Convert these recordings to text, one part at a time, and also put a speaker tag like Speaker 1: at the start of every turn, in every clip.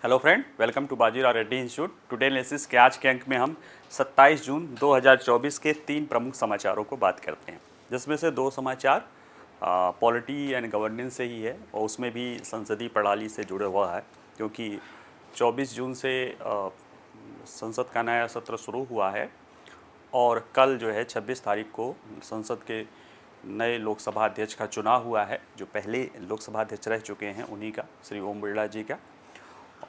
Speaker 1: Hello friend, welcome to Bajirao Reddy institute. Today analysis के आज के अंक में हम 27 जून 2024 के 3 प्रमुख समाचारों को बात करते हैं, जिसमें से 2 समाचार पॉलिटी एंड गवर्नेंस से ही है और उसमें भी संसदीय प्रणाली से जुड़ा हुआ है, क्योंकि 24 जून से संसद का नया सत्र शुरू हुआ है और कल जो है 26 तारीख को संसद के नए लोकसभा अध्यक्ष का चुनाव हुआ है। जो पहले लोकसभा अध्यक्ष रह चुके हैं उन्हीं का, श्री ओम बिरला जी का।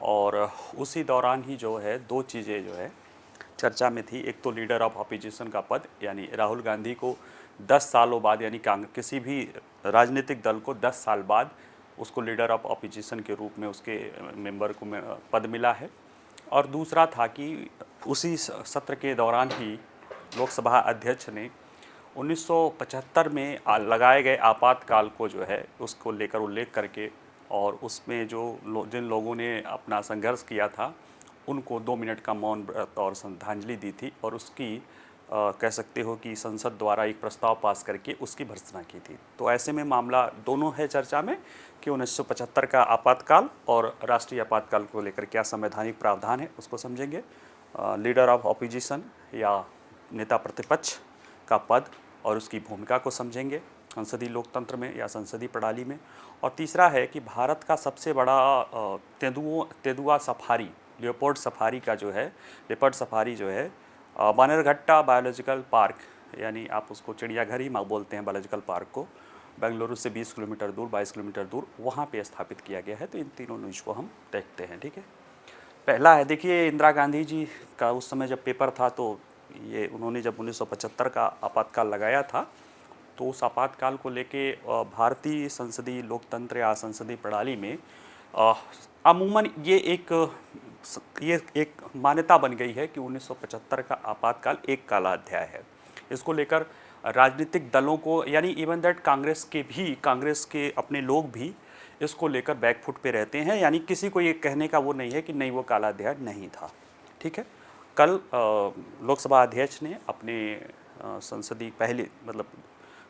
Speaker 1: और उसी दौरान ही जो है 2 चीज़ें जो है चर्चा में थी। एक तो लीडर ऑफ ऑपोजिशन का पद, यानी राहुल गांधी को 10 सालों बाद, यानी किसी भी राजनीतिक दल को 10 साल बाद उसको लीडर ऑफ ऑपोजिशन के रूप में उसके मेंबर को पद मिला है। और दूसरा था कि उसी सत्र के दौरान ही लोकसभा अध्यक्ष ने 1975 में लगाए गए आपातकाल को जो है उसको लेकर उल्लेख करके और उसमें जिन लोगों ने अपना संघर्ष किया था उनको 2 मिनट का मौन व्रत और श्रद्धांजलि दी थी और उसकी कह सकते हो कि संसद द्वारा एक प्रस्ताव पास करके उसकी भर्त्सना की थी। तो ऐसे में मामला दोनों है चर्चा में कि 1975 का आपातकाल और राष्ट्रीय आपातकाल को लेकर क्या संवैधानिक प्रावधान है उसको समझेंगे। लीडर ऑफ ऑपोजिशन या नेता प्रतिपक्ष का पद और उसकी भूमिका को समझेंगे संसदीय लोकतंत्र में या संसदीय प्रणाली में। और तीसरा है कि भारत का सबसे बड़ा तेंदुआ सफारी, लेपर्ड सफारी का जो है लेपर्ड सफारी जो है बन्नेरघट्टा बायोलॉजिकल पार्क, यानी आप उसको चिड़ियाघर ही बोलते हैं बायोलॉजिकल पार्क को, बेंगलुरु से 20 किलोमीटर दूर, 22 किलोमीटर दूर वहाँ पे स्थापित किया गया है। तो इन तीनों न्यूज़ को हम देखते हैं। ठीक है, पहला है, देखिए इंदिरा गांधी जी का उस समय जब पेपर था तो ये उन्होंने जब 1975 का आपातकाल लगाया था तो उस आपातकाल को लेके भारतीय संसदीय लोकतंत्र या संसदीय प्रणाली में अमूमन ये एक मान्यता बन गई है कि 1975 का आपातकाल एक काला अध्याय है। इसको लेकर राजनीतिक दलों को, यानी इवन दैट कांग्रेस के अपने लोग भी इसको लेकर बैकफुट पे रहते हैं, यानी किसी को ये कहने का वो नहीं है कि नहीं वो काला अध्याय नहीं था। ठीक है, कल लोकसभा अध्यक्ष ने अपने संसदीय पहले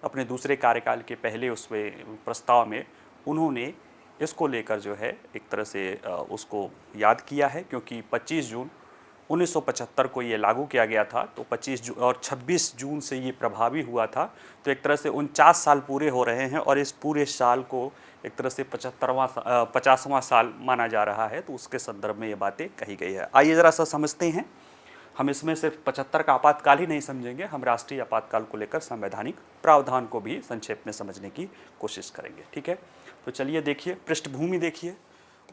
Speaker 1: अपने दूसरे कार्यकाल के पहले उसमें प्रस्ताव में उन्होंने इसको लेकर जो है एक तरह से उसको याद किया है, क्योंकि 25 जून 1975 को ये लागू किया गया था। तो 25 जून और 26 जून से ये प्रभावी हुआ था। तो एक तरह से 49 साल पूरे हो रहे हैं और इस पूरे साल को एक तरह से 50वां साल माना जा रहा है। तो उसके संदर्भ में ये बातें कही गई है। आइए ज़रा सा समझते हैं। हम इसमें सिर्फ 75 का आपातकाल ही नहीं समझेंगे, हम राष्ट्रीय आपातकाल को लेकर संवैधानिक प्रावधान को भी संक्षेप में समझने की कोशिश करेंगे। ठीक है, तो चलिए देखिए, पृष्ठभूमि देखिए।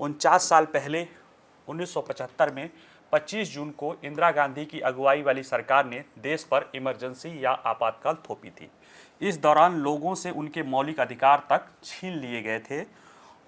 Speaker 1: 49 साल पहले 1975 में 25 जून को इंदिरा गांधी की अगुवाई वाली सरकार ने देश पर इमरजेंसी या आपातकाल थोपी थी। इस दौरान लोगों से उनके मौलिक अधिकार तक छीन लिए गए थे।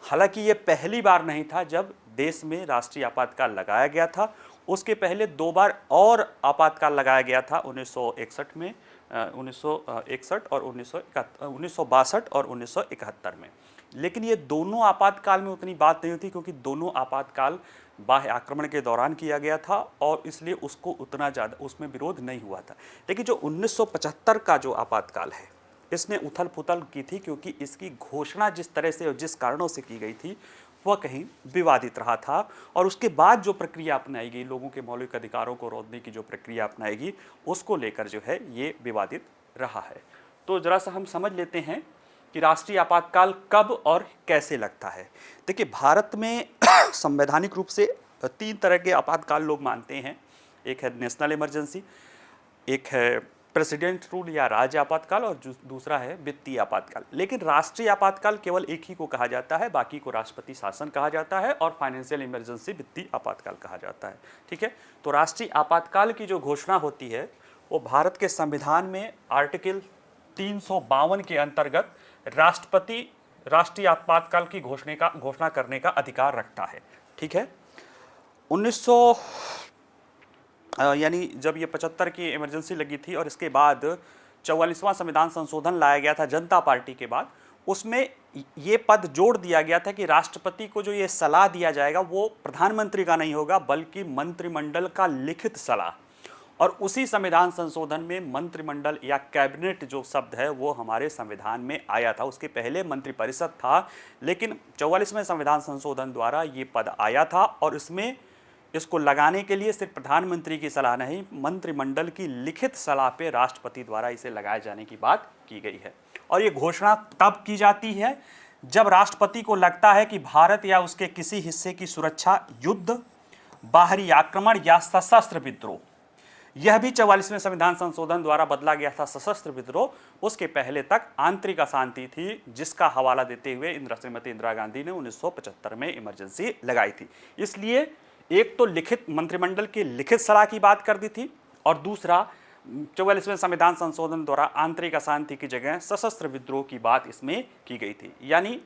Speaker 1: हालांकि ये पहली बार नहीं था जब देश में राष्ट्रीय आपातकाल लगाया गया था। उसके पहले 2 बार और आपातकाल लगाया गया था, 1961 में 1961 और 1962 और 1971 में। लेकिन ये दोनों आपातकाल में उतनी बात नहीं होती, क्योंकि दोनों आपातकाल बाह्य आक्रमण के दौरान किया गया था और इसलिए उसको उतना ज़्यादा उसमें विरोध नहीं हुआ था। लेकिन जो 1975 का जो आपातकाल है, इसने उथल पुथल की थी, क्योंकि इसकी घोषणा जिस तरह से और जिस कारणों से की गई थी वह कहीं विवादित रहा था। और उसके बाद जो प्रक्रिया अपनाई गई, लोगों के मौलिक अधिकारों को रोकने की जो प्रक्रिया अपनाई गई, उसको लेकर जो है ये विवादित रहा है। तो जरा सा हम समझ लेते हैं कि राष्ट्रीय आपातकाल कब और कैसे लगता है। देखिए, भारत में संवैधानिक रूप से 3 तरह के आपातकाल लोग मानते हैं। एक है नेशनल इमरजेंसी, एक है प्रेसिडेंट रूल या राज्य आपातकाल, और दूसरा है वित्तीय आपातकाल। लेकिन राष्ट्रीय आपातकाल केवल एक ही को कहा जाता है, बाकी को राष्ट्रपति शासन कहा जाता है और फाइनेंशियल इमरजेंसी वित्तीय आपातकाल कहा जाता है। ठीक है, तो राष्ट्रीय आपातकाल की जो घोषणा होती है वो भारत के संविधान में आर्टिकल 352 के अंतर्गत राष्ट्रपति राष्ट्रीय आपातकाल की घोषणा करने का अधिकार रखता है। ठीक है, यानी जब ये 75 की इमरजेंसी लगी थी और इसके बाद 44वां संविधान संशोधन लाया गया था जनता पार्टी के बाद, उसमें ये पद जोड़ दिया गया था कि राष्ट्रपति को जो ये सलाह दिया जाएगा वो प्रधानमंत्री का नहीं होगा, बल्कि मंत्रिमंडल का लिखित सलाह। और उसी संविधान संशोधन में मंत्रिमंडल या कैबिनेट जो शब्द है वो हमारे संविधान में आया था। उसके पहले मंत्रिपरिषद था, लेकिन 44वें संविधान संशोधन द्वारा ये पद आया था और इसमें इसको लगाने के लिए सिर्फ प्रधानमंत्री की सलाह नहीं, मंत्रिमंडल की लिखित सलाह पे राष्ट्रपति द्वारा इसे लगाए जाने की बात की गई है। और ये घोषणा तब की जाती है जब राष्ट्रपति को लगता है कि भारत या उसके किसी हिस्से की सुरक्षा युद्ध, बाहरी आक्रमण या सशस्त्र विद्रोह, यह भी 44वें संविधान संशोधन द्वारा बदला गया था सशस्त्र विद्रोह, उसके पहले तक आंतरिक अशांति थी, जिसका हवाला देते हुए श्रीमती इंदिरा गांधी ने 1975 में इमरजेंसी लगाई थी। इसलिए एक तो लिखित मंत्रिमंडल की लिखित सलाह की बात कर दी थी और दूसरा 44वें संविधान संशोधन द्वारा आंतरिक अशांति की जगह सशस्त्र विद्रोह की बात इसमें की गई थी। यानी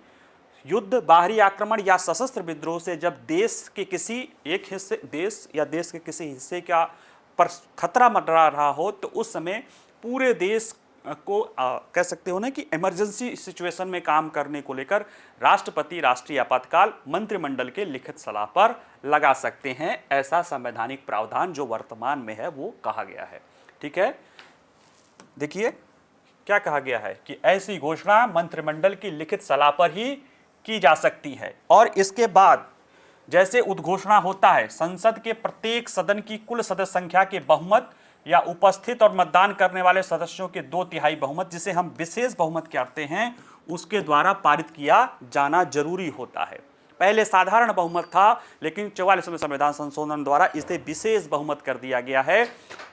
Speaker 1: युद्ध, बाहरी आक्रमण या सशस्त्र विद्रोह से जब देश के किसी एक हिस्से, देश या देश के किसी हिस्से का पर खतरा मंडरा रहा हो, तो उस समय पूरे देश को कह सकते हो ना कि इमरजेंसी सिचुएशन में काम करने को लेकर राष्ट्रपति राष्ट्रीय आपातकाल मंत्रिमंडल के लिखित सलाह पर लगा सकते हैं। ऐसा संवैधानिक प्रावधान जो वर्तमान में है वो कहा गया है। ठीक है, देखिए क्या कहा गया है कि ऐसी घोषणा मंत्रिमंडल की लिखित सलाह पर ही की जा सकती है और इसके बाद जैसे उद्घोषणा होता है, संसद के प्रत्येक सदन की कुल सदस्य संख्या के बहुमत या उपस्थित और मतदान करने वाले सदस्यों के 2/3 बहुमत, जिसे हम विशेष बहुमत कहते हैं, उसके द्वारा पारित किया जाना जरूरी होता है। पहले साधारण बहुमत था, लेकिन 44वें संविधान संशोधन द्वारा इसे विशेष बहुमत कर दिया गया है।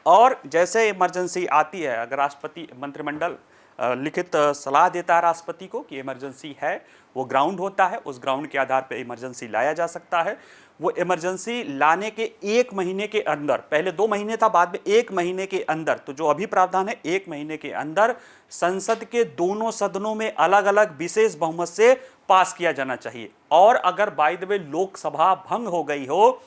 Speaker 1: और जैसे इमरजेंसी आती है, अगर राष्ट्रपति मंत्रिमंडल लिखित सलाह देता है राष्ट्रपति को कि इमरजेंसी है, वो ग्राउंड होता है, उस ग्राउंड के आधार पर इमरजेंसी लाया जा सकता है। वो इमरजेंसी लाने के 1 महीने के अंदर, पहले 2 महीने था, बाद में 1 महीने के अंदर, तो जो अभी प्रावधान है 1 महीने के अंदर संसद के दोनों सदनों में अलग अलग विशेष बहुमत से पास किया जाना चाहिए। और अगर बाय द वे लोकसभा भंग हो गई हो,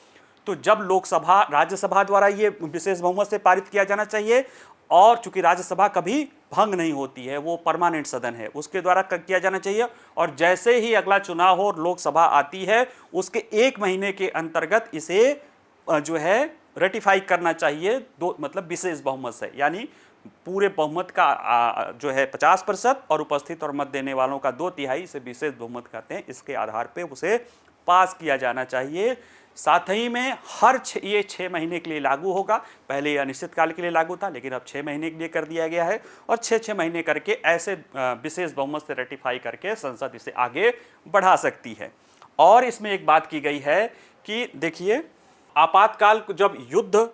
Speaker 1: तो जब लोकसभा राज्यसभा द्वारा ये विशेष बहुमत से पारित किया जाना चाहिए, और चूंकि राज्यसभा कभी भंग नहीं होती है, वो परमानेंट सदन है, उसके द्वारा किया जाना चाहिए। और जैसे ही अगला चुनाव हो और लोकसभा आती है, उसके 1 महीने के अंतर्गत इसे जो है रेटिफाई करना चाहिए, मतलब विशेष बहुमत से। यानी पूरे बहुमत का जो है 50% और उपस्थित और मत देने वालों का 2/3 इसे विशेष बहुमत कहते हैं। इसके आधार पे उसे पास किया जाना चाहिए। साथ ही में ये 6 महीने के लिए लागू होगा। पहले यह अनिश्चितकाल के लिए लागू था, लेकिन अब 6 महीने के लिए कर दिया गया है और 6-6 महीने करके ऐसे विशेष बहुमत से रेटिफाई करके संसद इसे आगे बढ़ा सकती है। और इसमें एक बात की गई है कि देखिए, आपातकाल जब युद्ध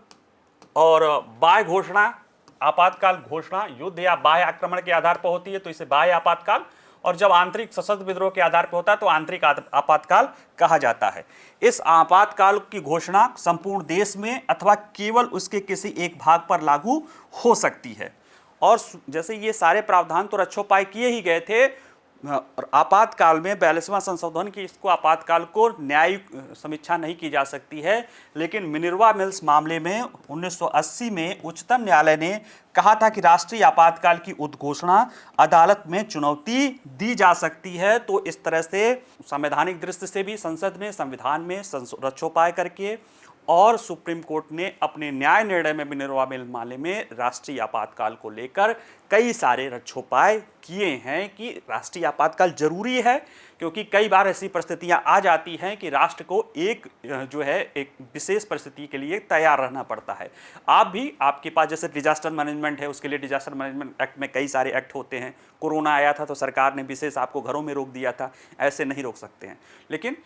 Speaker 1: और बाह्य घोषणा, आपातकाल घोषणा युद्ध या बाह्य आक्रमण के आधार पर होती है तो इसे बाह्य आपातकाल, और जब आंतरिक सशस्त्र विद्रोह के आधार पर होता है तो आंतरिक आपातकाल कहा जाता है। इस आपातकाल की घोषणा संपूर्ण देश में अथवा केवल उसके किसी एक भाग पर लागू हो सकती है। और जैसे ये सारे प्रावधान तो रक्षोपाय किए ही गए थे, और आपातकाल में 42वां संशोधन की इसको आपातकाल को न्यायिक समीक्षा नहीं की जा सकती है, लेकिन मिनर्वा मिल्स मामले में 1980 में उच्चतम न्यायालय ने कहा था कि राष्ट्रीय आपातकाल की उद्घोषणा अदालत में चुनौती दी जा सकती है। तो इस तरह से संवैधानिक दृष्टि से भी संसद ने संविधान में रक्षोपाय करके, और सुप्रीम कोर्ट ने अपने न्याय निर्णय में मिनर्वा मिल्स मामले में राष्ट्रीय आपातकाल को लेकर कई सारे रक्षोपाय किए हैं कि राष्ट्रीय आपातकाल जरूरी है, क्योंकि कई बार ऐसी परिस्थितियां आ जाती हैं कि राष्ट्र को एक विशेष परिस्थिति के लिए तैयार रहना पड़ता है। आपके पास जैसे डिजास्टर मैनेजमेंट है, उसके लिए डिजास्टर मैनेजमेंट एक्ट में कई सारे एक्ट होते हैं। कोरोना आया था तो सरकार ने विशेष आपको घरों में रोक दिया था, ऐसे नहीं रोक सकते हैं। लेकिन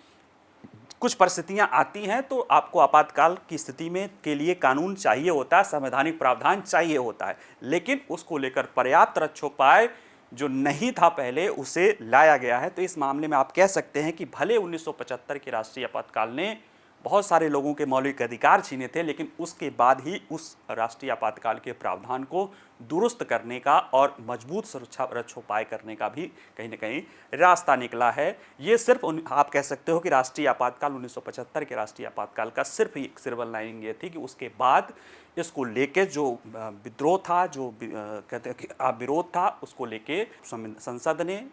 Speaker 1: कुछ परिस्थितियां आती हैं तो आपको आपातकाल की स्थिति में के लिए कानून चाहिए होता है, संवैधानिक प्रावधान चाहिए होता है, लेकिन उसको लेकर पर्याप्त रक्षोपाय जो नहीं था पहले, उसे लाया गया है। तो इस मामले में आप कह सकते हैं कि भले 1975 के राष्ट्रीय आपातकाल ने बहुत सारे लोगों के मौलिक अधिकार छीने थे, लेकिन उसके बाद ही उस राष्ट्रीय आपातकाल के प्रावधान को दुरुस्त करने का और मजबूत सुरक्षा रक्षोपाय करने का भी कहीं ना कहीं रास्ता निकला है। ये सिर्फ आप कह सकते हो कि राष्ट्रीय आपातकाल 1975 के राष्ट्रीय आपातकाल का सिर्फ एक सिल्वर लाइनिंग ये थी कि उसके बाद इसको लेके जो विद्रोह था, जो कहते हैं कि विरोध था, उसको लेके संसद ने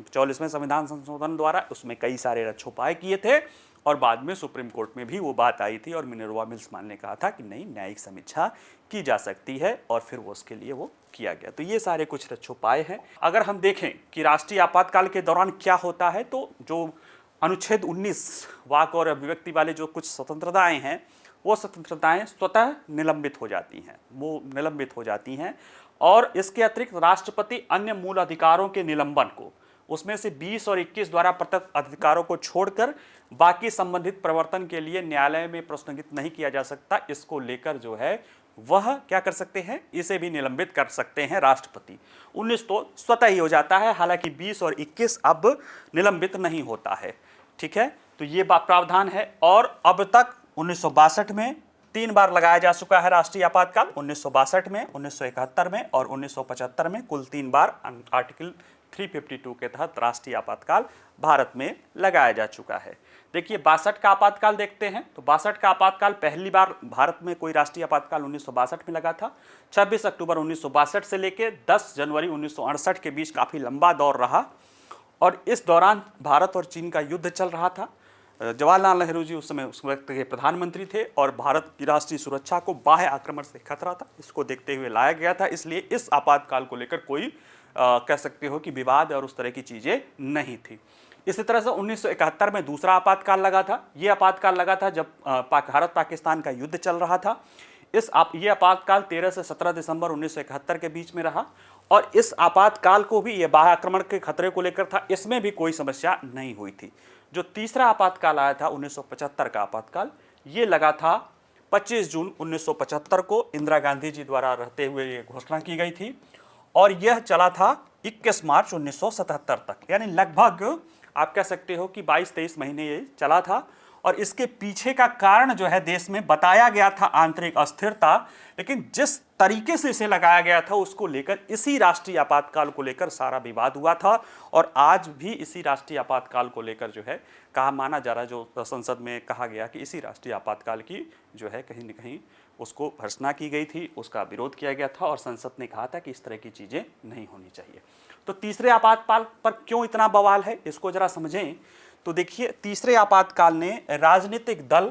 Speaker 1: 44वें संविधान संशोधन द्वारा उसमें कई सारे रक्षोपाय किए थे और बाद में सुप्रीम कोर्ट में भी वो बात आई थी और मिनर्वा मिल्समान ने कहा था कि नहीं, न्यायिक समीक्षा की जा सकती है, और फिर वो उसके लिए वो किया गया। तो ये सारे कुछ रक्षोपाय हैं। अगर हम देखें कि राष्ट्रीय आपातकाल के दौरान क्या होता है, तो जो अनुच्छेद 19 वाक और अभिव्यक्ति वाले जो कुछ स्वतंत्रताएं हैं, वो स्वतंत्रताएं स्वतः निलंबित हो जाती हैं, और इसके अतिरिक्त राष्ट्रपति अन्य मूल अधिकारों के निलंबन को, उसमें से 20 और 21 द्वारा प्रदत्त अधिकारों को छोड़कर बाकी संबंधित प्रवर्तन के लिए न्यायालय में प्रश्नगित नहीं किया जा सकता। इसको लेकर जो है वह क्या कर सकते हैं, इसे भी निलंबित कर सकते हैं राष्ट्रपति। 19 तो स्वतः ही हो जाता है, हालांकि 20 और 21 अब निलंबित नहीं होता है। ठीक है, तो ये प्रावधान है। और अब तक 1962 में 3 बार लगाया जा चुका है राष्ट्रीय आपातकाल, 1962 में, 1971 में और 1975 में, कुल 3 बार आर्टिकल 352 के तहत राष्ट्रीय आपातकाल भारत में लगाया जा चुका है। देखिए 62 का आपातकाल देखते हैं, तो 62 का आपातकाल पहली बार भारत में कोई राष्ट्रीय आपातकाल 1962 में लगा था। 26 अक्टूबर 1962 से लेकर 10 जनवरी 1968 के बीच काफ़ी लंबा दौर रहा, और इस दौरान भारत और चीन का युद्ध चल रहा था। जवाहरलाल नेहरू जी उस समय उस वक्त के प्रधानमंत्री थे, और भारत की राष्ट्रीय सुरक्षा को बाह्य आक्रमण से खतरा था। इसको देखते हुए लाया गया था, इसलिए इस आपातकाल को लेकर कोई कह सकते हो कि विवाद और उस तरह की चीज़ें नहीं थी। इसी तरह से 1971 में दूसरा आपातकाल लगा था। ये आपातकाल लगा था जब भारत पाकिस्तान का युद्ध चल रहा था। ये आपातकाल 13 से 17 दिसंबर 1971 के बीच में रहा, और इस आपातकाल को भी ये बाह्य आक्रमण के खतरे को लेकर था, इसमें भी कोई समस्या नहीं हुई थी। जो तीसरा आपातकाल आया था 1975 का आपातकाल, ये लगा था 25 जून 1975 को, इंदिरा गांधी जी द्वारा रहते हुए ये घोषणा की गई थी, और यह चला था 21 मार्च 1977 तक, यानी लगभग आप कह सकते हो कि 22-23 महीने ये चला था। और इसके पीछे का कारण जो है देश में बताया गया था आंतरिक अस्थिरता, लेकिन जिस तरीके से इसे लगाया गया था उसको लेकर, इसी राष्ट्रीय आपातकाल को लेकर सारा विवाद हुआ था, और आज भी इसी राष्ट्रीय आपातकाल को लेकर जो है कहा माना जा रहा है, जो संसद में कहा गया कि इसी राष्ट्रीय आपातकाल की जो है कहीं न कहीं उसको भर्त्सना की गई थी, उसका विरोध किया गया था, और संसद ने कहा था कि इस तरह की चीज़ें नहीं होनी चाहिए। तो तीसरे आपातकाल पर क्यों इतना बवाल है, इसको जरा समझें। तो देखिए, तीसरे आपातकाल ने राजनीतिक दल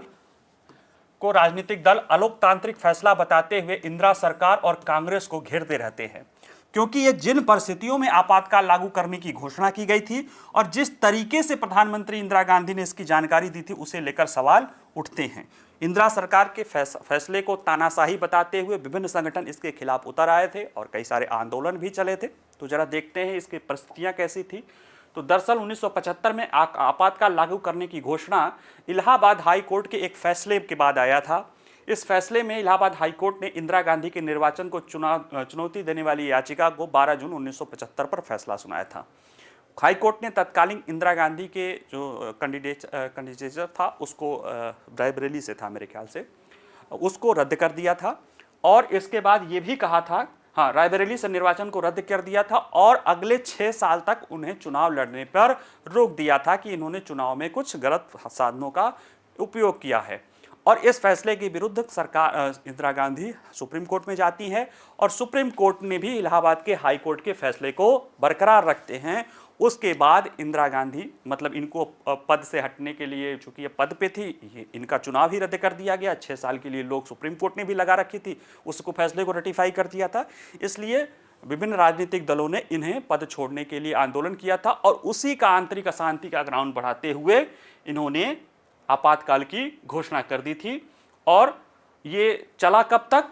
Speaker 1: अलोकतांत्रिक फैसला बताते हुए इंदिरा सरकार और कांग्रेस को घेरते रहते हैं, क्योंकि ये जिन परिस्थितियों में आपातकाल लागू करने की घोषणा की गई थी और जिस तरीके से प्रधानमंत्री इंदिरा गांधी ने इसकी जानकारी दी थी, उसे लेकर सवाल उठते हैं। इंदिरा सरकार के फैसले को तानाशाही बताते हुए विभिन्न संगठन इसके खिलाफ उतर आए थे, और कई सारे आंदोलन भी चले थे। तो जरा देखते हैं इसकी परिस्थितियां कैसी थी। तो दरअसल 1975 में आपातकाल लागू करने की घोषणा इलाहाबाद हाई कोर्ट के एक फैसले के बाद आया था। इस फैसले में इलाहाबाद हाई कोर्ट ने इंदिरा गांधी के निर्वाचन को चुनौती देने वाली याचिका को 12 जून 1975 पर फैसला सुनाया था। हाई कोर्ट ने तत्कालीन इंदिरा गांधी के जो कैंडिडेचर था, उसको रायबरेली से था मेरे ख्याल से, उसको रद्द कर दिया था, और इसके बाद ये भी कहा था, हाँ, रायबरेली से निर्वाचन को रद्द कर दिया था, और अगले 6 साल तक उन्हें चुनाव लड़ने पर रोक दिया था कि इन्होंने चुनाव में कुछ गलत साधनों का उपयोग किया है। और इस फैसले के विरुद्ध सरकार इंदिरा गांधी सुप्रीम कोर्ट में जाती है, और सुप्रीम कोर्ट ने भी इलाहाबाद के हाई कोर्ट के फैसले को बरकरार रखते हैं। उसके बाद इंदिरा गांधी, मतलब इनको पद से हटने के लिए, चूंकि ये पद पे थी, ये इनका चुनाव ही रद्द कर दिया गया। 6 साल के लिए लोग सुप्रीम कोर्ट ने भी लगा रखी थी, उसको फैसले को रेटिफाई कर दिया था। इसलिए विभिन्न राजनीतिक दलों ने इन्हें पद छोड़ने के लिए आंदोलन किया था, और उसी का आंतरिक अशांति का ग्राउंड बढ़ाते हुए इन्होंने आपातकाल की घोषणा कर दी थी। और ये चला कब तक?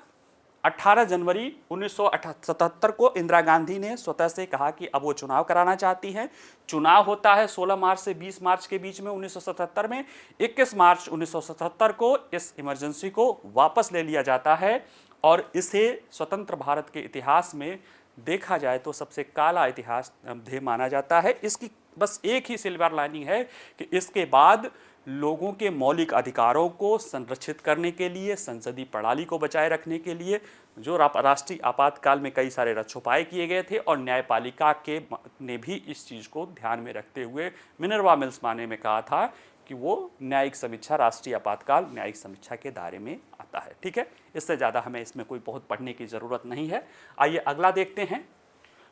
Speaker 1: 18 जनवरी 1977 को इंदिरा गांधी ने स्वतः से कहा कि अब वो चुनाव कराना चाहती हैं। चुनाव होता है 16 मार्च से 20 मार्च के बीच में 1977 में। 21 मार्च 1977 को इस इमरजेंसी को वापस ले लिया जाता है, और इसे स्वतंत्र भारत के इतिहास में देखा जाए तो सबसे काला इतिहास ध्येय माना जाता है। इसकी बस एक ही सिल्वर लाइनिंग है कि इसके बाद लोगों के मौलिक अधिकारों को संरक्षित करने के लिए, संसदीय प्रणाली को बचाए रखने के लिए जो राष्ट्रीय आपातकाल में कई सारे रक्षोपाय किए गए थे, और न्यायपालिका के ने भी इस चीज़ को ध्यान में रखते हुए मिनर्वा मिल्समान में कहा था कि वो न्यायिक समीक्षा, राष्ट्रीय आपातकाल न्यायिक समीक्षा के दायरे में आता है। ठीक है, इससे ज़्यादा हमें इसमें कोई बहुत पढ़ने की ज़रूरत नहीं है। आइए अगला देखते हैं,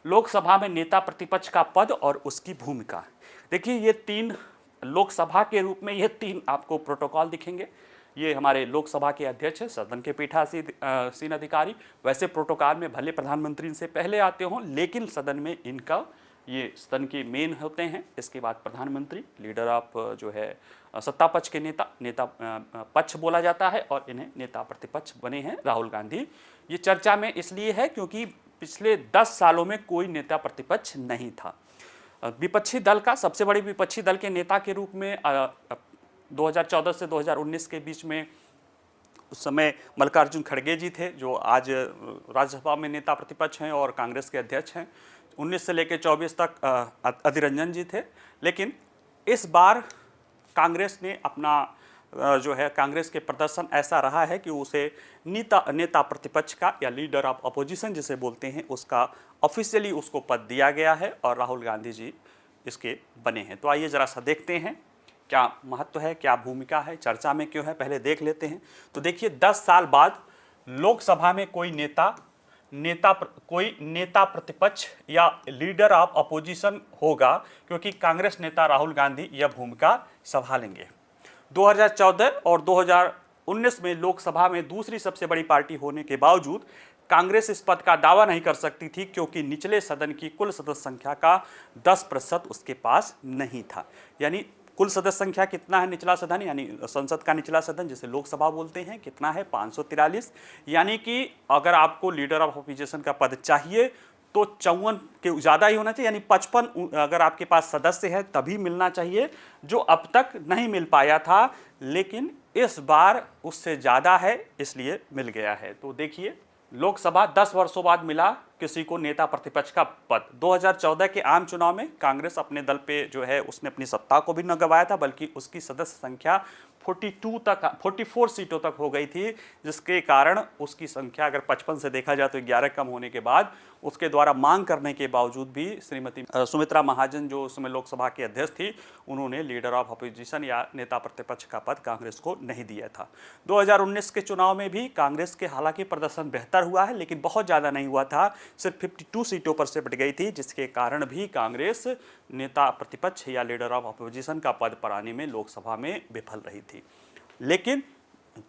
Speaker 1: लोकसभा में नेता प्रतिपक्ष का पद और उसकी भूमिका। देखिए, ये 3 लोकसभा के रूप में ये 3 आपको प्रोटोकॉल दिखेंगे। ये हमारे लोकसभा के अध्यक्ष हैं, सदन के पीठासीन अधिकारी। वैसे प्रोटोकॉल में भले प्रधानमंत्री इनसे पहले आते हों, लेकिन सदन में इनका ये सदन के मेन होते हैं। इसके बाद प्रधानमंत्री, लीडर ऑफ जो है सत्ता पक्ष के नेता पक्ष बोला जाता है, और इन्हें नेता प्रतिपक्ष बने हैं राहुल गांधी। ये चर्चा में इसलिए है क्योंकि पिछले 10 सालों में कोई नेता प्रतिपक्ष नहीं था। विपक्षी दल का सबसे बड़े विपक्षी दल के नेता के रूप में 2014 से 2019 के बीच में उस समय मल्लिकार्जुन खड़गे जी थे, जो आज राज्यसभा में नेता प्रतिपक्ष हैं और कांग्रेस के अध्यक्ष हैं। 19 से लेकर 24 तक अधीर रंजन जी थे। लेकिन इस बार कांग्रेस ने अपना जो है कांग्रेस के प्रदर्शन ऐसा रहा है कि उसे नेता प्रतिपक्ष का या लीडर ऑफ अपोजिशन जिसे बोलते हैं, उसका ऑफिशियली उसको पद दिया गया है और राहुल गांधी जी इसके बने हैं। तो आइए जरा सा देखते हैं क्या महत्व है, क्या भूमिका है, चर्चा में क्यों है, पहले देख लेते हैं। तो देखिए, 10 साल बाद लोकसभा में कोई नेता प्रतिपक्ष या लीडर ऑफ अपोजिशन होगा, क्योंकि कांग्रेस नेता राहुल गांधी यह भूमिका संभालेंगे। 2014 और 2019 में लोकसभा में दूसरी सबसे बड़ी पार्टी होने के बावजूद कांग्रेस इस पद का दावा नहीं कर सकती थी, क्योंकि निचले सदन की कुल सदस्य संख्या का 10% उसके पास नहीं था। यानी कुल सदस्य संख्या कितना है निचला सदन, यानी संसद का निचला सदन जिसे लोकसभा बोलते हैं, कितना है 543। यानी कि अगर आपको लीडर ऑफ अपोजिशन का पद चाहिए तो 54 के ज़्यादा ही होना चाहिए, यानी 55 अगर आपके पास सदस्य है तभी मिलना चाहिए, जो अब तक नहीं मिल पाया था। लेकिन इस बार उससे ज़्यादा है, इसलिए मिल गया है। तो देखिए, लोकसभा 10 वर्षों बाद मिला किसी को नेता प्रतिपक्ष का पद। 2014 के आम चुनाव में कांग्रेस अपने दल पे जो है उसने अपनी सत्ता को भी न गंवाया था, बल्कि उसकी सदस्य संख्या 44 सीटों तक हो गई थी, जिसके कारण उसकी संख्या अगर 55 से देखा जाए तो 11 कम होने के बाद उसके द्वारा मांग करने के बावजूद भी श्रीमती सुमित्रा महाजन, जो उस समय लोकसभा की अध्यक्ष थी, उन्होंने लीडर ऑफ अपोजिशन या नेता प्रतिपक्ष का पद कांग्रेस को नहीं दिया था। 2019 के चुनाव में भी कांग्रेस के हालांकि प्रदर्शन बेहतर हुआ है, लेकिन बहुत ज़्यादा नहीं हुआ था, सिर्फ 52 सीटों पर सिमट गई थी, जिसके कारण भी कांग्रेस नेता प्रतिपक्ष या लीडर ऑफ अपोजिशन का पद पाने में लोकसभा में विफल रही थी। लेकिन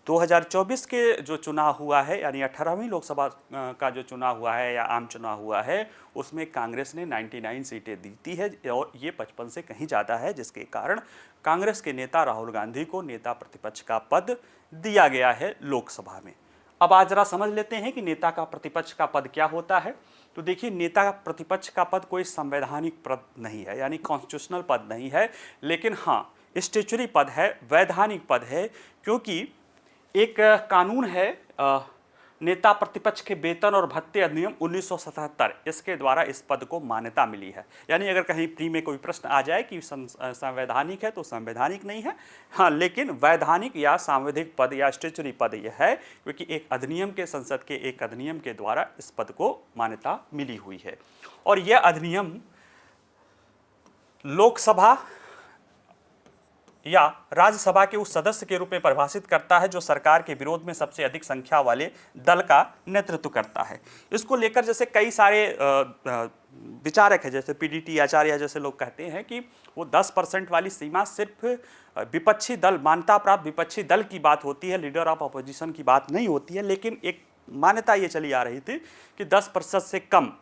Speaker 1: 2024 के जो चुनाव हुआ है, यानी 18वीं लोकसभा का जो चुनाव हुआ है या आम चुनाव हुआ है, उसमें कांग्रेस ने 99 सीटें जीती है और ये 55 से कहीं ज़्यादा है, जिसके कारण कांग्रेस के नेता राहुल गांधी को नेता प्रतिपक्ष का पद दिया गया है लोकसभा में। अब आज जरा समझ लेते हैं कि नेता का प्रतिपक्ष का पद क्या होता है। तो देखिए, नेता प्रतिपक्ष का पद कोई संवैधानिक पद नहीं है, यानी कॉन्स्टिट्यूशनल पद नहीं है, लेकिन हाँ स्टैच्यूटरी पद है, वैधानिक पद है, क्योंकि एक कानून है नेता प्रतिपक्ष के वेतन और भत्ते अधिनियम 1977, इसके द्वारा इस पद को मान्यता मिली है। यानी अगर कहीं प्री में कोई प्रश्न आ जाए कि संवैधानिक है, तो संवैधानिक नहीं है, हाँ, लेकिन वैधानिक या सांविधिक पद या स्टैच्यूटरी पद यह है, क्योंकि एक अधिनियम के संसद के एक अधिनियम के द्वारा इस पद को मान्यता मिली हुई है। और यह अधिनियम लोकसभा या राज्यसभा के उस सदस्य के रूप में परिभाषित करता है जो सरकार के विरोध में सबसे अधिक संख्या वाले दल का नेतृत्व करता है। इसको लेकर जैसे कई सारे विचारक हैं, जैसे पीडीटी आचार्य जैसे लोग कहते हैं कि वो 10% वाली सीमा सिर्फ विपक्षी दल, मान्यता प्राप्त विपक्षी दल की बात होती है, लीडर ऑफ अपोजिशन की बात नहीं होती है। लेकिन एक मान्यता ये चली आ रही थी कि 10% से कम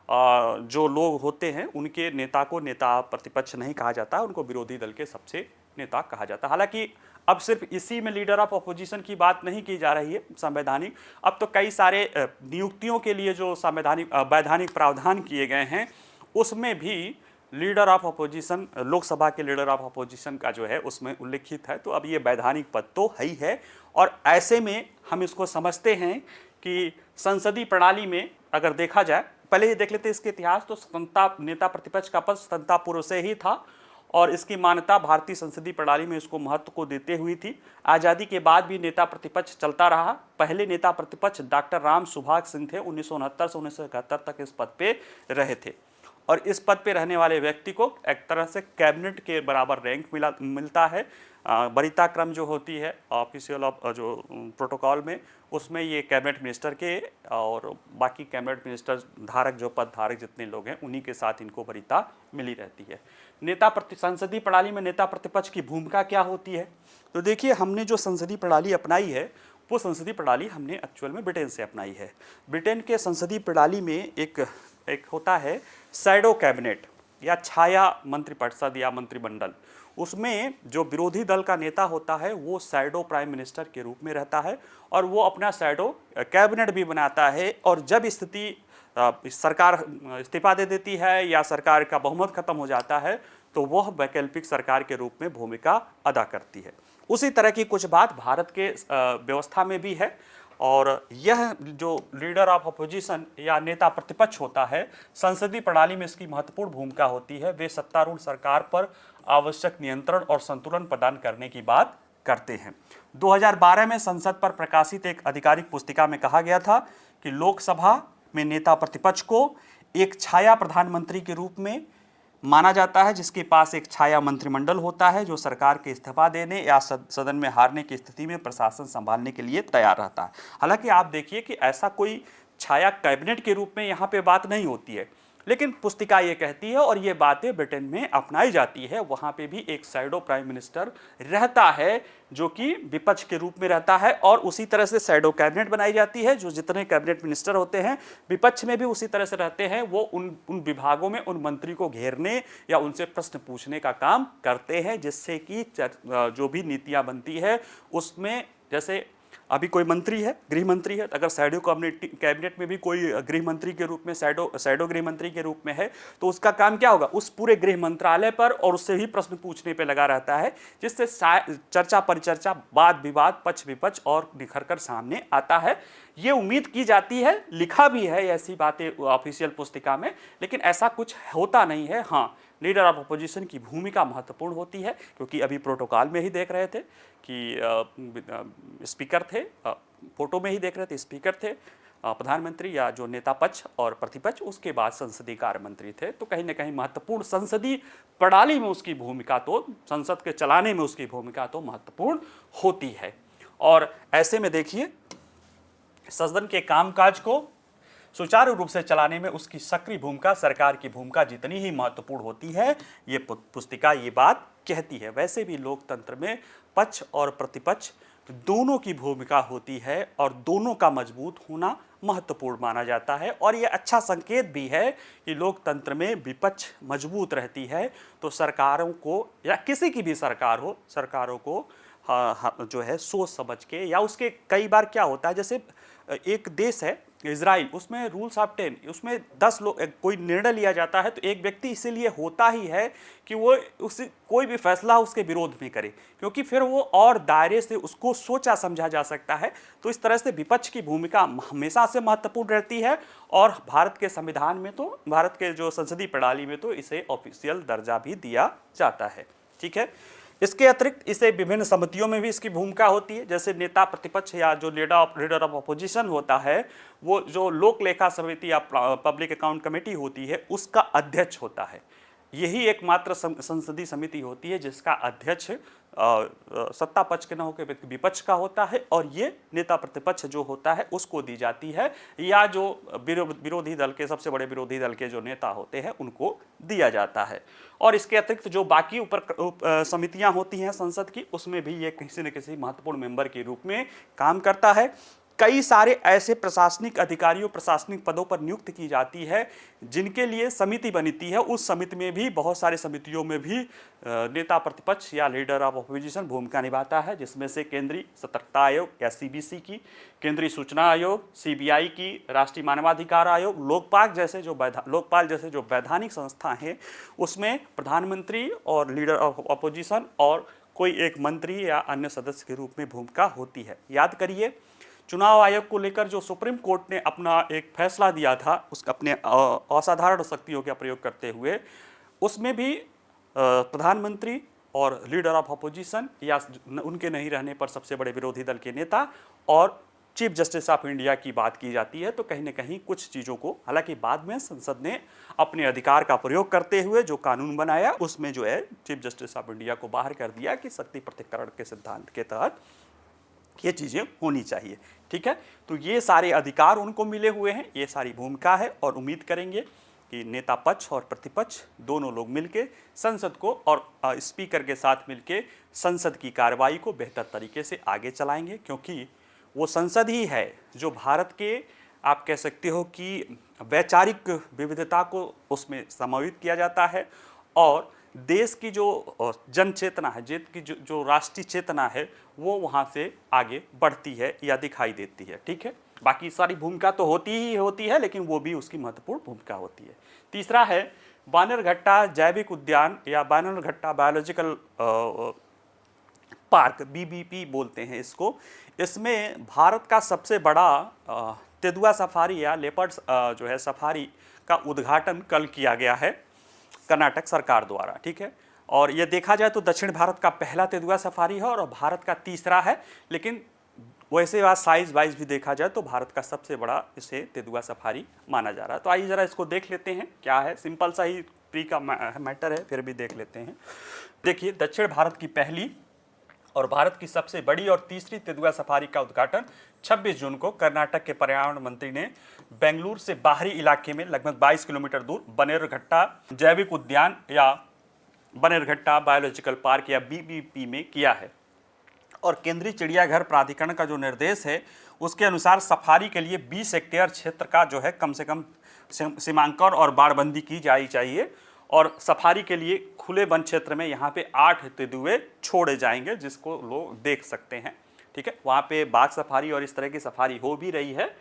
Speaker 1: जो लोग होते हैं उनके नेता को नेता प्रतिपक्ष नहीं कहा जाता, उनको विरोधी दल के सबसे नेता कहा जाता है। हालांकि अब सिर्फ इसी में लीडर ऑफ अपोजिशन की बात नहीं की जा रही है संवैधानिक, अब तो कई सारे नियुक्तियों के लिए जो संवैधानिक वैधानिक प्रावधान किए गए हैं, उसमें भी लीडर ऑफ अपोजिशन, लोकसभा के लीडर ऑफ अपोजिशन का जो है उसमें उल्लिखित है। तो अब ये वैधानिक पद तो है ही है, और ऐसे में हम इसको समझते हैं कि संसदीय प्रणाली में अगर देखा जाए, पहले ये देख लेते हैं इसके इतिहास, तो स्वतंत्रता नेता प्रतिपक्ष का पद स्वतंत्रता पूर्व से ही था, और इसकी मान्यता भारतीय संसदीय प्रणाली में इसको महत्व को देते हुई थी। आज़ादी के बाद भी नेता प्रतिपक्ष चलता रहा। पहले नेता प्रतिपक्ष डॉक्टर राम सुभाष सिंह थे, 1969 से 1971 तक इस पद पे रहे थे। और इस पद पे रहने वाले व्यक्ति को एक तरह से कैबिनेट के बराबर रैंक मिलता है। वरीयता क्रम जो होती है ऑफिशियल जो प्रोटोकॉल में, उसमें ये कैबिनेट मिनिस्टर के और बाकी कैबिनेट मिनिस्टर धारक जो पद धारक जितने लोग हैं उन्हीं के साथ इनको वरीयता मिली रहती है। संसदीय प्रणाली में नेता प्रतिपक्ष की भूमिका क्या होती है? तो देखिए, हमने जो संसदीय प्रणाली अपनाई है वो संसदीय प्रणाली हमने एक्चुअल में ब्रिटेन से अपनाई है। ब्रिटेन के संसदीय प्रणाली में एक होता है शैडो कैबिनेट या छाया मंत्रिपरिषद या मंत्रिमंडल। उसमें जो विरोधी दल का नेता होता है वो शैडो प्राइम मिनिस्टर के रूप में रहता है और वो अपना शैडो कैबिनेट भी बनाता है। और जब स्थिति सरकार इस्तीफा दे देती है या सरकार का बहुमत खत्म हो जाता है तो वह वैकल्पिक सरकार के रूप में भूमिका अदा करती है। उसी तरह की कुछ बात भारत के व्यवस्था में भी है। और यह जो लीडर ऑफ अपोजिशन या नेता प्रतिपक्ष होता है, संसदीय प्रणाली में इसकी महत्वपूर्ण भूमिका होती है। वे सत्तारूढ़ सरकार पर आवश्यक नियंत्रण और संतुलन प्रदान करने की बात करते हैं। 2012 में संसद पर प्रकाशित एक आधिकारिक पुस्तिका में कहा गया था कि लोकसभा में नेता प्रतिपक्ष को एक छाया प्रधानमंत्री के रूप में माना जाता है, जिसके पास एक छाया मंत्रिमंडल होता है जो सरकार के इस्तीफा देने या सदन में हारने की स्थिति में प्रशासन संभालने के लिए तैयार रहता है। हालांकि आप देखिए कि ऐसा कोई छाया कैबिनेट के रूप में यहाँ पे बात नहीं होती है, लेकिन पुस्तिका ये कहती है और ये बातें ब्रिटेन में अपनाई जाती है। वहाँ पे भी एक शैडो प्राइम मिनिस्टर रहता है जो कि विपक्ष के रूप में रहता है और उसी तरह से शैडो कैबिनेट बनाई जाती है। जो जितने कैबिनेट मिनिस्टर होते हैं विपक्ष में भी उसी तरह से रहते हैं, वो उन विभागों में उन मंत्री को घेरने या उनसे प्रश्न पूछने का काम करते हैं, जिससे कि जो भी नीतियाँ बनती है उसमें, जैसे अभी कोई मंत्री है, गृह मंत्री है, अगर शैडो कैबिनेट में भी कोई गृह मंत्री के रूप में शैडो गृह मंत्री के रूप में है तो उसका काम क्या होगा? उस पूरे गृह मंत्रालय पर और उससे ही प्रश्न पूछने पे लगा रहता है, जिससे चर्चा परिचर्चा, वाद विवाद, पक्ष विपक्ष और निखर कर सामने आता है। ये उम्मीद की जाती है, लिखा भी है ऐसी बातें ऑफिशियल पुस्तिका में, लेकिन ऐसा कुछ होता नहीं है। हाँ, लीडर ऑफ अपोजिशन की भूमिका महत्वपूर्ण होती है, क्योंकि अभी प्रोटोकॉल में ही देख रहे थे कि स्पीकर थे, फोटो में ही देख रहे थे स्पीकर थे, प्रधानमंत्री या जो नेता पक्ष और प्रतिपक्ष, उसके बाद संसदीय कार्य मंत्री थे। तो कहीं ना कहीं महत्वपूर्ण संसदीय प्रणाली में उसकी भूमिका, तो संसद के चलाने में उसकी भूमिका तो महत्वपूर्ण होती है। और ऐसे में देखिए, सदन के कामकाज को सुचारू रूप से चलाने में उसकी सक्रिय भूमिका सरकार की भूमिका जितनी ही महत्वपूर्ण होती है, ये पुस्तिका ये बात कहती है। वैसे भी लोकतंत्र में पक्ष और प्रतिपक्ष दोनों की भूमिका होती है और दोनों का मजबूत होना महत्वपूर्ण माना जाता है। और ये अच्छा संकेत भी है कि लोकतंत्र में विपक्ष मजबूत रहती है तो सरकारों को, या किसी की भी सरकार हो, सरकारों को जो है सोच समझ के, या उसके कई बार क्या होता है, जैसे एक देश है इजराइल, उसमें रूल्स ऑफ 10, उसमें 10 लोग कोई निर्णय लिया जाता है तो एक व्यक्ति इसीलिए होता ही है कि वो कोई भी फैसला उसके विरोध में करे, क्योंकि फिर वो और दायरे से उसको सोचा समझा जा सकता है। तो इस तरह से विपक्ष की भूमिका हमेशा से महत्वपूर्ण रहती है और भारत के संविधान में तो, भारत के जो संसदीय प्रणाली में तो इसे ऑफिशियल दर्जा भी दिया जाता है। ठीक है, इसके अतिरिक्त इसे विभिन्न समितियों में भी इसकी भूमिका होती है। जैसे नेता प्रतिपक्ष या जो लीडर ऑफ अपोजिशन होता है, वो जो लोक लेखा समिति या पब्लिक अकाउंट कमेटी होती है उसका अध्यक्ष होता है। यही एकमात्र संसदीय समिति होती है जिसका अध्यक्ष सत्ता पक्ष के न होकर विपक्ष का होता है, और ये नेता प्रतिपक्ष जो होता है उसको दी जाती है, या जो विरोधी दल के, सबसे बड़े विरोधी दल के जो नेता होते हैं उनको दिया जाता है। और इसके अतिरिक्त जो बाकी ऊपर समितियां होती हैं संसद की, उसमें भी ये किसी न किसी महत्वपूर्ण मेंबर के रूप में काम करता है। कई सारे ऐसे प्रशासनिक अधिकारियों, प्रशासनिक पदों पर नियुक्त की जाती है जिनके लिए समिति बनती है। उस समिति में भी, बहुत सारे समितियों में भी नेता प्रतिपक्ष या लीडर ऑफ अपोजिशन भूमिका निभाता है, जिसमें से केंद्रीय सतर्कता आयोग या सीबीसी की, केंद्रीय सूचना आयोग, सीबीआई की, राष्ट्रीय मानवाधिकार आयोग, लोकपाल जैसे जो वैधानिक संस्था हैं उसमें प्रधानमंत्री और लीडर ऑफ अपोजिशन और कोई एक मंत्री या अन्य सदस्य के रूप में भूमिका होती है। याद करिए, चुनाव आयोग को लेकर जो सुप्रीम कोर्ट ने अपना एक फैसला दिया था, उसका अपने असाधारण शक्तियों का प्रयोग करते हुए, उसमें भी प्रधानमंत्री और लीडर ऑफ अपोजिशन या उनके नहीं रहने पर सबसे बड़े विरोधी दल के नेता और चीफ जस्टिस ऑफ इंडिया की बात की जाती है, तो कहीं ना कहीं कुछ चीज़ों को, हालांकि बाद में संसद ने अपने अधिकार का प्रयोग करते हुए जो कानून बनाया उसमें जो है चीफ जस्टिस ऑफ इंडिया को बाहर कर दिया कि शक्ति पृथक्करण के सिद्धांत के तहत ये चीज़ें होनी चाहिए। ठीक है, तो ये सारे अधिकार उनको मिले हुए हैं, ये सारी भूमिका है, और उम्मीद करेंगे कि नेता पक्ष और प्रतिपक्ष दोनों लोग मिलके संसद को और स्पीकर के साथ मिलके संसद की कार्रवाई को बेहतर तरीके से आगे चलाएंगे, क्योंकि वो संसद ही है जो भारत के, आप कह सकते हो कि वैचारिक विविधता को उसमें समावित किया जाता है, और देश की जो जन चेतना है, की जो राष्ट्रीय चेतना है, वो वहाँ से आगे बढ़ती है या दिखाई देती है। ठीक है, बाकी सारी भूमिका तो होती ही होती है, लेकिन वो भी उसकी महत्वपूर्ण भूमिका होती है। तीसरा है बानरघट्टा जैविक उद्यान या बानरघट्टा बायोलॉजिकल पार्क, BBP बोलते हैं इसको। इसमें भारत का सबसे बड़ा तेंदुआ सफारी या लेपर्ड जो है सफारी का उद्घाटन कल किया गया है कर्नाटक सरकार द्वारा। ठीक है, और ये देखा जाए तो दक्षिण भारत का पहला तेंदुआ सफारी है और भारत का तीसरा है, लेकिन वैसे बात साइज वाइज भी देखा जाए तो भारत का सबसे बड़ा इसे तेंदुआ सफारी माना जा रहा है। तो आइए ज़रा इसको देख लेते हैं क्या है, सिंपल सा ही प्री का मैटर है, फिर भी देख लेते हैं। देखिए, दक्षिण भारत की पहली और भारत की सबसे बड़ी और तीसरी तेंदुआ सफारी का उद्घाटन 26 जून को कर्नाटक के पर्यावरण मंत्री ने बेंगलुरु से बाहरी इलाके में लगभग 22 किलोमीटर दूर बनेरघट्टा जैविक उद्यान या बनेरघट्टा बायोलॉजिकल पार्क या BBP में किया है। और केंद्रीय चिड़ियाघर प्राधिकरण का जो निर्देश है उसके अनुसार सफारी के लिए 20 हेक्टेयर क्षेत्र का जो है कम से कम सीमांकन और बाड़बंदी की जानी चाहिए, और सफारी के लिए खुले वन क्षेत्र में यहाँ पे 8 तेंदुए छोड़े जाएंगे जिसको लोग देख सकते हैं। ठीक है, वहाँ पे बाघ सफारी और इस तरह की सफारी हो भी रही है।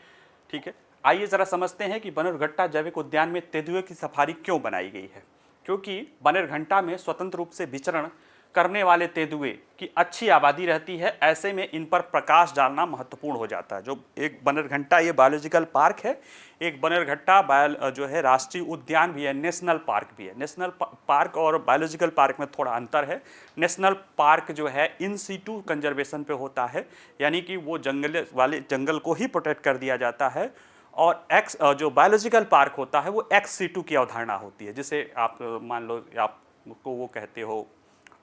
Speaker 1: ठीक है, आइए ज़रा समझते हैं कि बनेरघट्टा जैविक उद्यान में तेंदुए की सफारी क्यों बनाई गई है। क्योंकि बनेरघट्टा में स्वतंत्र रूप से विचरण करने वाले तेंदुए की अच्छी आबादी रहती है, ऐसे में इन पर प्रकाश डालना महत्वपूर्ण हो जाता है। जो एक बनेरघट्टा ये बायोलॉजिकल पार्क है, एक बनेरघट्टा जो है राष्ट्रीय उद्यान भी है, नेशनल पार्क भी है। नेशनल पार्क और बायोलॉजिकल पार्क में थोड़ा अंतर है। नेशनल पार्क जो है इन सीटू कंजर्वेशन पे होता है, यानी कि वो जंगल को ही प्रोटेक्ट कर दिया जाता है, और जो बायोलॉजिकल पार्क होता है वो एक्स सीटू की अवधारणा होती है, जिसे आप मान लो आपको वो कहते हो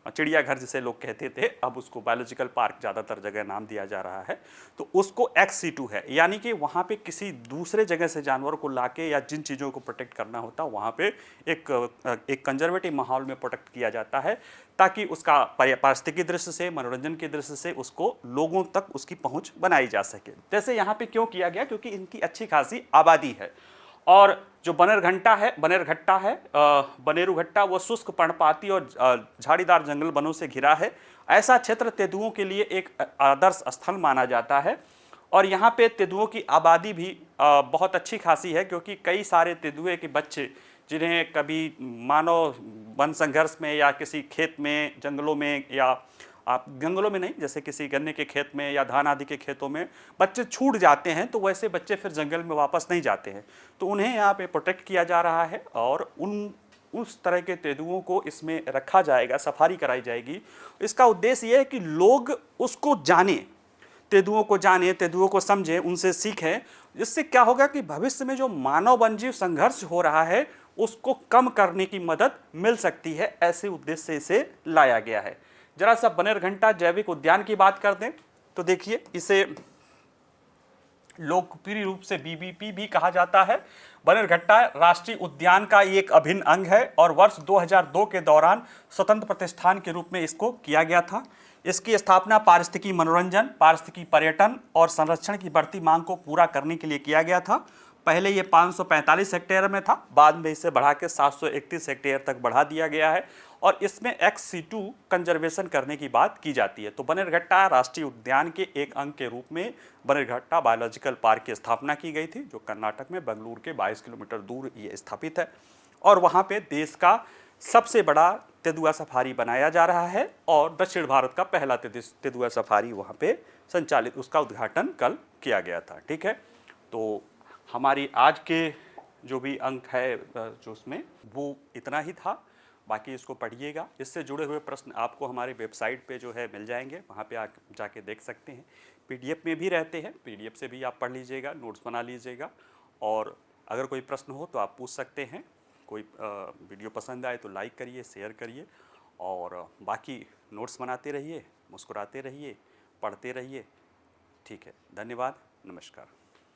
Speaker 1: चिड़ियाघर जिसे लोग कहते थे, अब उसको बायोलॉजिकल पार्क ज़्यादातर जगह नाम दिया जा रहा है। तो उसको एक्स-सीटू है, यानी कि वहाँ पे किसी दूसरे जगह से जानवरों को लाके या जिन चीज़ों को प्रोटेक्ट करना होता है वहाँ पे एक कंजर्वेटिव माहौल में प्रोटेक्ट किया जाता है, ताकि उसका पारिस्थितिकी दृष्टि से, मनोरंजन की दृष्टि से उसको लोगों तक उसकी पहुँच बनाई जा सके। जैसे यहाँ पे क्यों किया गया, क्योंकि इनकी अच्छी खासी आबादी है। और जो बनेरघट्टा है बनेरुघट्टा, वो शुष्क पर्णपाती और झाड़ीदार जंगल वनों से घिरा है। ऐसा क्षेत्र तेंदुओं के लिए एक आदर्श स्थल माना जाता है, और यहाँ पे तेंदुओं की आबादी भी बहुत अच्छी खासी है, क्योंकि कई सारे तेंदुए के बच्चे जिन्हें कभी मानव वन संघर्ष में या किसी खेत में, जंगलों में, या आप जंगलों में नहीं, जैसे किसी गन्ने के खेत में या धान आदि के खेतों में बच्चे छूट जाते हैं, तो वैसे बच्चे फिर जंगल में वापस नहीं जाते हैं, तो उन्हें यहाँ पे प्रोटेक्ट किया जा रहा है, और उस तरह के तेंदुओं को इसमें रखा जाएगा, सफारी कराई जाएगी। इसका उद्देश्य ये है कि लोग उसको जाने, तेंदुओं को जाने, तेंदुओं को समझें, उनसे सीखें। इससे क्या होगा कि भविष्य में जो मानव वन्यजीव संघर्ष हो रहा है उसको कम करने की मदद मिल सकती है, ऐसे उद्देश्य से इसे लाया गया है। जरा सा बनेरघट्टा जैविक उद्यान की बात कर दें तो देखिए, इसे लोकप्रिय रूप से BBP भी कहा जाता है। बनेरघट्टा राष्ट्रीय उद्यान का एक अभिन्न अंग है, और वर्ष 2002 के दौरान स्वतंत्र प्रतिष्ठान के रूप में इसको किया गया था। इसकी स्थापना पारिस्थितिकी मनोरंजन, पारिस्थितिकी पर्यटन और संरक्षण की बढ़ती मांग को पूरा करने के लिए किया गया था। पहले ये 545 हेक्टेयर में था, बाद में इसे बढ़ा के 731 हेक्टेयर तक बढ़ा दिया गया है, और इसमें एक्स-सीटू कंजर्वेशन करने की बात की जाती है। तो बनेरघट्टा राष्ट्रीय उद्यान के एक अंग के रूप में बनेरघट्टा बायोलॉजिकल पार्क की स्थापना की गई थी, जो कर्नाटक में बेंगलुरु के 22 किलोमीटर दूर ये स्थापित है, और वहाँ पे देश का सबसे बड़ा तेंदुआ सफारी बनाया जा रहा है, और दक्षिण भारत का पहला तेंदुआ सफारी वहाँ पे संचालित, उसका उद्घाटन कल किया गया था। ठीक है, तो हमारी आज के जो भी अंक है जो उसमें वो इतना ही था। बाकी इसको पढ़िएगा। इससे जुड़े हुए प्रश्न आपको हमारे वेबसाइट पे जो है मिल जाएंगे, वहाँ पे जाके देख सकते हैं। पीडीएफ में भी रहते हैं, पीडीएफ से भी आप पढ़ लीजिएगा, नोट्स बना लीजिएगा। और अगर कोई प्रश्न हो तो आप पूछ सकते हैं। कोई वीडियो पसंद आए तो लाइक करिए, शेयर करिए, और बाकी नोट्स बनाते रहिए, मुस्कुराते रहिए, पढ़ते रहिए। ठीक है, धन्यवाद, नमस्कार।